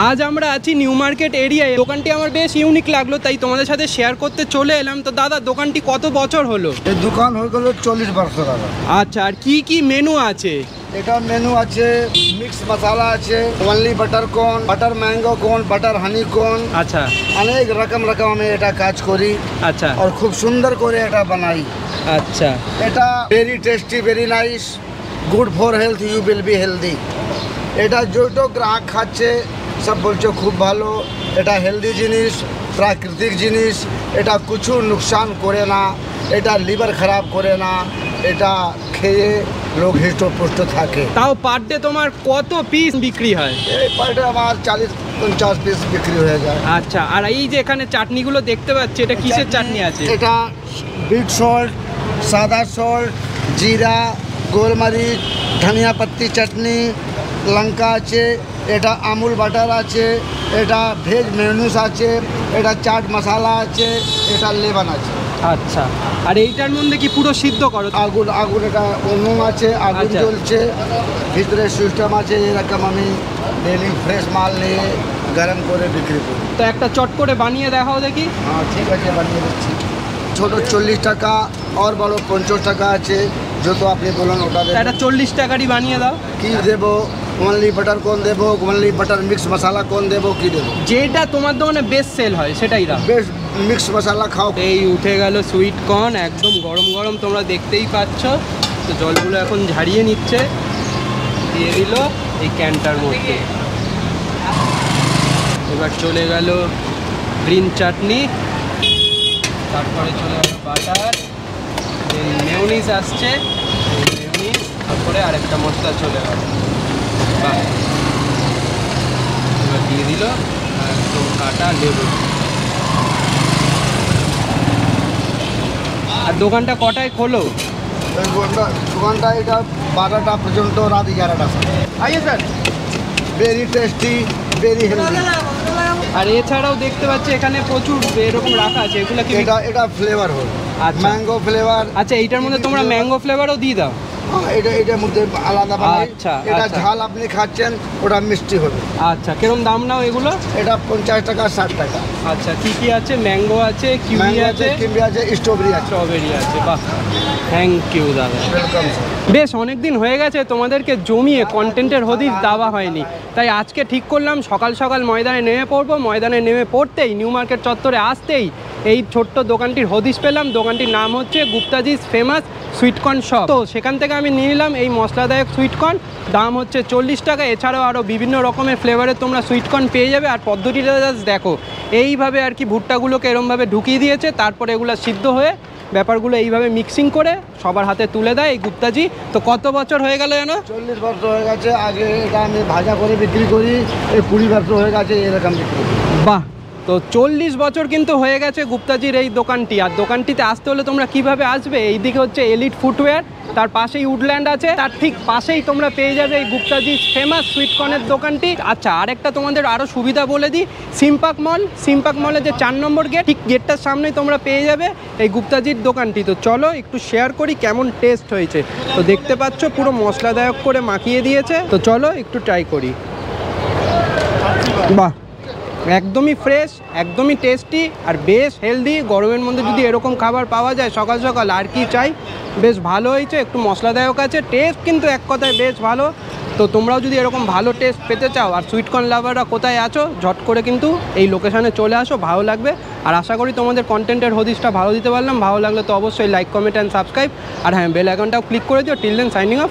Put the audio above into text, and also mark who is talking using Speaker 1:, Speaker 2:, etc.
Speaker 1: আজ আমরা আছি নিউ মার্কেট এরিয়ায়। দোকানটি আমার বেশ ইউনিক লাগলো, তাই তোমাদের সাথে শেয়ার করতে চলে এলাম। তো দাদা, দোকানটি কত বছর হলো?
Speaker 2: এই দোকান হয়ে গেল 40 বছর আগে।
Speaker 1: আচ্ছা, আর কি কি মেনু আছে?
Speaker 2: এটা মেনু আছে, মিক্স মশলা আছে, ওনলি বাটার কোন, বাটার ম্যাঙ্গো কোন, বাটার হানি কোন।
Speaker 1: আচ্ছা,
Speaker 2: অনেক রকম আমি এটা কাজ করি।
Speaker 1: আচ্ছা,
Speaker 2: আর খুব সুন্দর করে এটা বানাই।
Speaker 1: আচ্ছা,
Speaker 2: এটা very tasty, very nice, good for health, you will be healthy. এটা যেটা গ্রাহক খাচ্ছে সব বলছে খুব ভালো। এটা হেলদি জিনিস, প্রাকৃতিক জিনিস, এটা কিছু নুকসান করে না, এটা লিভার খারাপ করে না, এটা খেয়ে লোক হৃষ্টপুষ্ট থাকে।
Speaker 1: তাও পার ডে তোমার কত পিস বিক্রি হয়?
Speaker 2: এই পার ডে আমার 40-50 পিস বিক্রি হয়ে যায়।
Speaker 1: আচ্ছা, আর এই যে এখানে চাটনিগুলো দেখতে পাচ্ছি, এটা কিসের চাটনি আছে?
Speaker 2: এটা বিট সল্ট, সাদা সল্ট, জিরা, গোলমরিচ, ধনিয়া পাত্তি চাটনি, লঙ্কা আছে, এটা আমুল বাটার আছে, এটা ভেজ মেনুস আছে, এটা চাট মশলা আছে, এটা লেবন আছে।
Speaker 1: আচ্ছা, আর এইটার মধ্যে কি পুরো সিদ্ধ করো?
Speaker 2: আগুন এটা উনুন আছে, আগুন
Speaker 1: আচ্ছা।
Speaker 2: জ্বলছে, ভিতরে সিস্টেম আছে। এরকম আমি ডেলি ফ্রেশ মাল নিয়ে গরম করে বিক্রি করি।
Speaker 1: তো একটা চট করে বানিয়ে দেখাও দেখি।
Speaker 2: হ্যাঁ, ঠিক আছে, বানিয়ে দিচ্ছি। ছোটো 40 টাকা, আর বড় 50 টাকা আছে, যত আপনি বলুন ওটা দেবো।
Speaker 1: এটা 40 টাকারই বানিয়ে দাও।
Speaker 2: কি দেবো? ওনলি বাটার কোন দেবো, ওনলি বাটার মিক্স মশলা কোন দেবো, কি দেবো?
Speaker 1: যেটা তোমার দোকানে বেস্ট সেল হয় সেটাই দাও।
Speaker 2: বেশ মিক্স মশলা খাও।
Speaker 1: এই উঠে গেল সুইট কর্ন, একদম গরম গরম, তোমরা দেখতেই পাচ্ছ। তো জলগুলো এখন ঝাড়িয়ে নিচ্ছে, দিয়ে দিল এই ক্যানটার মধ্যে। এবার চলে গেল গ্রিন চাটনি, তারপরে চলে গেল বাটার, মেয়োনিজ আসছে, মেয়োনিজ, তারপরে আরেকটা মশলা চলে গেল। বাহ, এবার দিয়ে দিল একদম কাটা লেবু। আর দোকানটা কটায় খোলো?
Speaker 2: দোকানটা এটা 12টা পর্যন্ত, রাত 11টা। আইয়ে sir, very tasty, very healthy.
Speaker 1: আর এছাড়াও দেখতে পাচ্ছি এখানে প্রচুর এরকম রাখা আছে, এগুলো কি?
Speaker 2: এটা ফ্লেভার হল,
Speaker 1: আচ্ছা,
Speaker 2: ম্যাঙ্গো ফ্লেভার।
Speaker 1: আচ্ছা, এইটার মধ্যে তোমরা ম্যাঙ্গো ফ্লেভারও দিয়ে দাও?
Speaker 2: এটার মধ্যে আলাদা বানাই।
Speaker 1: আচ্ছা,
Speaker 2: এটা
Speaker 1: আচ্ছা।
Speaker 2: ঝাল আপনি খাচ্ছেন, ওটা মিষ্টি হবে।
Speaker 1: আচ্ছা, কিরম দাম নাও এগুলো?
Speaker 2: এটা 50 টাকা, 60 টাকা।
Speaker 1: আচ্ছা, কি কি আছে? ম্যাঙ্গো আছে, কিউই
Speaker 2: ম্যাঙ্গো
Speaker 1: আছে,
Speaker 2: কিউই আছে, স্ট্রবেরি আছে।
Speaker 1: স্ট্রবেরি আছে। বাহ, থ্যাংক ইউ দাদা।
Speaker 2: Welcome sir.
Speaker 1: বেশ অনেক দিন হয়ে গেছে তোমাদেরকে জমিয়ে কন্টেন্টের হদিস দেওয়া হয়নি, তাই আজকে ঠিক করলাম সকাল সকাল ময়দানে নেমে পড়বো। ময়দানে নেমে পড়তেই, নিউ মার্কেট চত্বরে আসতেই এই ছোট্ট দোকানটির হদিস পেলাম। দোকানটির নাম হচ্ছে গুপ্তাজিস ফেমাস সুইটকর্ন শপ। তো সেখান থেকে আমি নিয়ে নিলাম এই মশলাদায়ক সুইটকর্ন, দাম হচ্ছে 40 টাকা। এছাড়াও আরও বিভিন্ন রকমের ফ্লেভারের তোমরা সুইটকর্ন পেয়ে যাবে। আর পদ্ধতিটা জাস্ট দেখো, এইভাবে আর কি ভুট্টাগুলোকে এরমভাবে ঢুকিয়ে দিয়েছে, তারপরে এগুলো সিদ্ধ হয়ে ব্যাপারগুলো এইভাবে মিক্সিং করে সবার হাতে তুলে দেয় এই গুপ্তাজি। তো কত বছর হয়ে গেল জানো?
Speaker 2: 40 বছর হয়ে গেছে। আগে এটা আমি ভাজা করে বিক্রি করি, এই 20 বছর হয়ে গেছে এরকম বিক্রি করি।
Speaker 1: বাহ, তো 40 বছর কিন্তু হয়ে গেছে গুপ্তাজির এই দোকানটি। আর দোকানটিতে আসতে হলে তোমরা কিভাবে আসবে? এইদিকে হচ্ছে এলিট ফুটওয়্যার, তার পাশেই উডল্যান্ড আছে, তার ঠিক পাশেই তোমরা পেয়ে যাবে এই গুপ্তাজির ফেমাস সুইটকর্নের দোকানটি। আচ্ছা, আরেকটা তোমাদের আরও সুবিধা বলে দিই, সিম্পাক মলের যে 4 নম্বর গেট, ঠিক গেটটার সামনেই তোমরা পেয়ে যাবে এই গুপ্তাজির দোকানটি। তো চলো একটু শেয়ার করি কেমন টেস্ট হয়েছে। তো দেখতে পাচ্ছ পুরো মশলাদায়ক করে মাখিয়ে দিয়েছে। তো চলো একটু ট্রাই করি। বাহ, একদমই ফ্রেশ, একদমই টেস্টি, আর বেশ হেলদি। গরমের মধ্যে যদি এরকম খাবার পাওয়া যায় সকাল সকাল, আর কি চাই। বেশ ভালো হয়েছে, একটু মশলাদায়ক আছে, টেস্ট কিন্তু এক কথায় বেশ ভালো। তো তোমরাও যদি এরকম ভালো টেস্ট পেতে চাও, আর সুইটকর্ন লাভাররা কোথায় আছো, ঝট করে কিন্তু এই লোকেশানে চলে আসো, ভালো লাগবে। আর আশা করি তোমাদের কন্টেন্টের হদিসটা ভালো দিতে পারলাম। ভালো লাগলে তো অবশ্যই লাইক, কমেন্ট অ্যান্ড সাবস্ক্রাইব, আর হ্যাঁ, বেল আইকনটাও ক্লিক করে দিও। Till then, signing of.